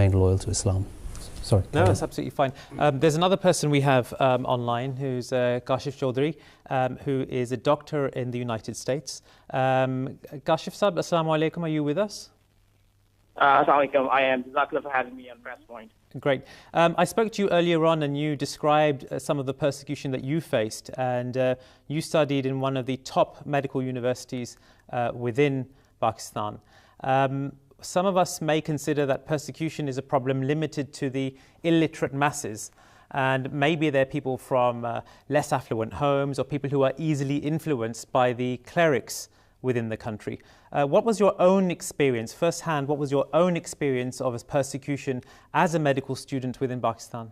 remain loyal to Islam. Sorry. No, that's absolutely fine. There's another person we have online who's Kashif Chaudhary, who is a doctor in the United States. Kashif Sahib, Assalamu alaikum, are you with us? Assalamu alaikum, I am. Jazakallah for having me on Press Point. Great. I spoke to you earlier on and you described some of the persecution that you faced, and you studied in one of the top medical universities within Pakistan. Some of us may consider that persecution is a problem limited to the illiterate masses, and maybe they're people from less affluent homes or people who are easily influenced by the clerics within the country. What was your own experience, firsthand, what was your own experience of persecution as a medical student within Pakistan?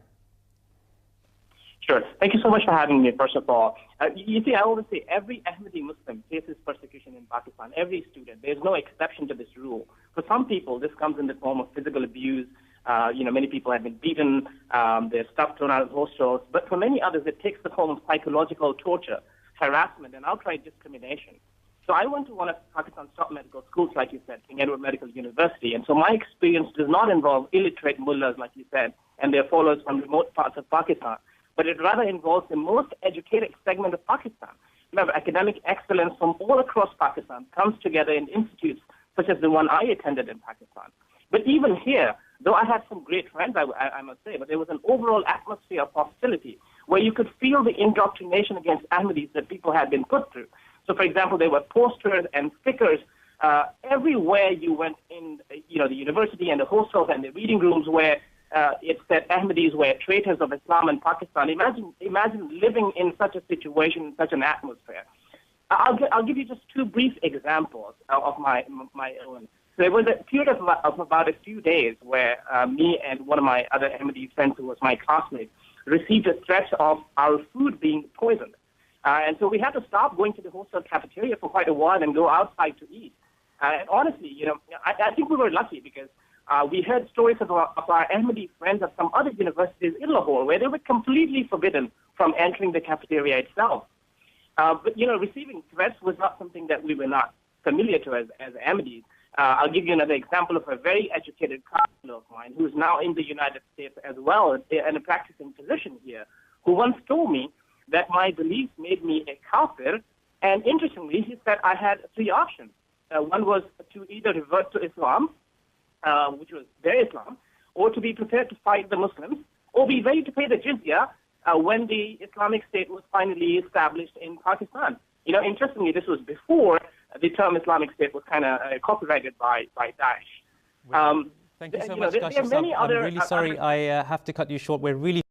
Sure. Thank you so much for having me, first of all. You see, I always say every Ahmadi Muslim faces persecution in Pakistan, every student. There's no exception to this rule. For some people, this comes in the form of physical abuse. Many people have been beaten, their stuff thrown out of hostels. But for many others, it takes the form of psychological torture, harassment, and outright discrimination. So I went to one of Pakistan's top medical schools, like you said, King Edward Medical University. And so my experience does not involve illiterate mullahs, like you said, and their followers from remote parts of Pakistan, but it rather involves the most educated segment of Pakistan. Remember, academic excellence from all across Pakistan comes together in institutes such as the one I attended in Pakistan. But even here, though I had some great friends, I must say, but there was an overall atmosphere of hostility where you could feel the indoctrination against Ahmadis that people had been put through. So, for example, there were posters and stickers everywhere you went in, the university and the hostels and the reading rooms where it said Ahmadis were traitors of Islam and Pakistan. Imagine living in such a situation, in such an atmosphere. I'll give you just two brief examples of my own. So there was a period of about a few days where me and one of my other Ahmadi friends, who was my classmate, received a threat of our food being poisoned. And so we had to stop going to the hostel cafeteria for quite a while and go outside to eat. And honestly, I think we were lucky because we heard stories of our Ahmadi friends at some other universities in Lahore where they were completely forbidden from entering the cafeteria itself. But receiving threats was not something that we were not familiar to as Ahmadis. I'll give you another example of a very educated cousin of mine who is now in the United States as well and a practicing physician here, who once told me that my beliefs made me a kafir. And interestingly, he said I had three options. One was to either revert to Islam, which was their Islam, or to be prepared to fight the Muslims, or be ready to pay the jizya when the Islamic State was finally established in Pakistan. Interestingly, this was before the term Islamic State was kind of copyrighted by Daesh. Thank you so much, Kashif. I'm really sorry, I have to cut you short. We're really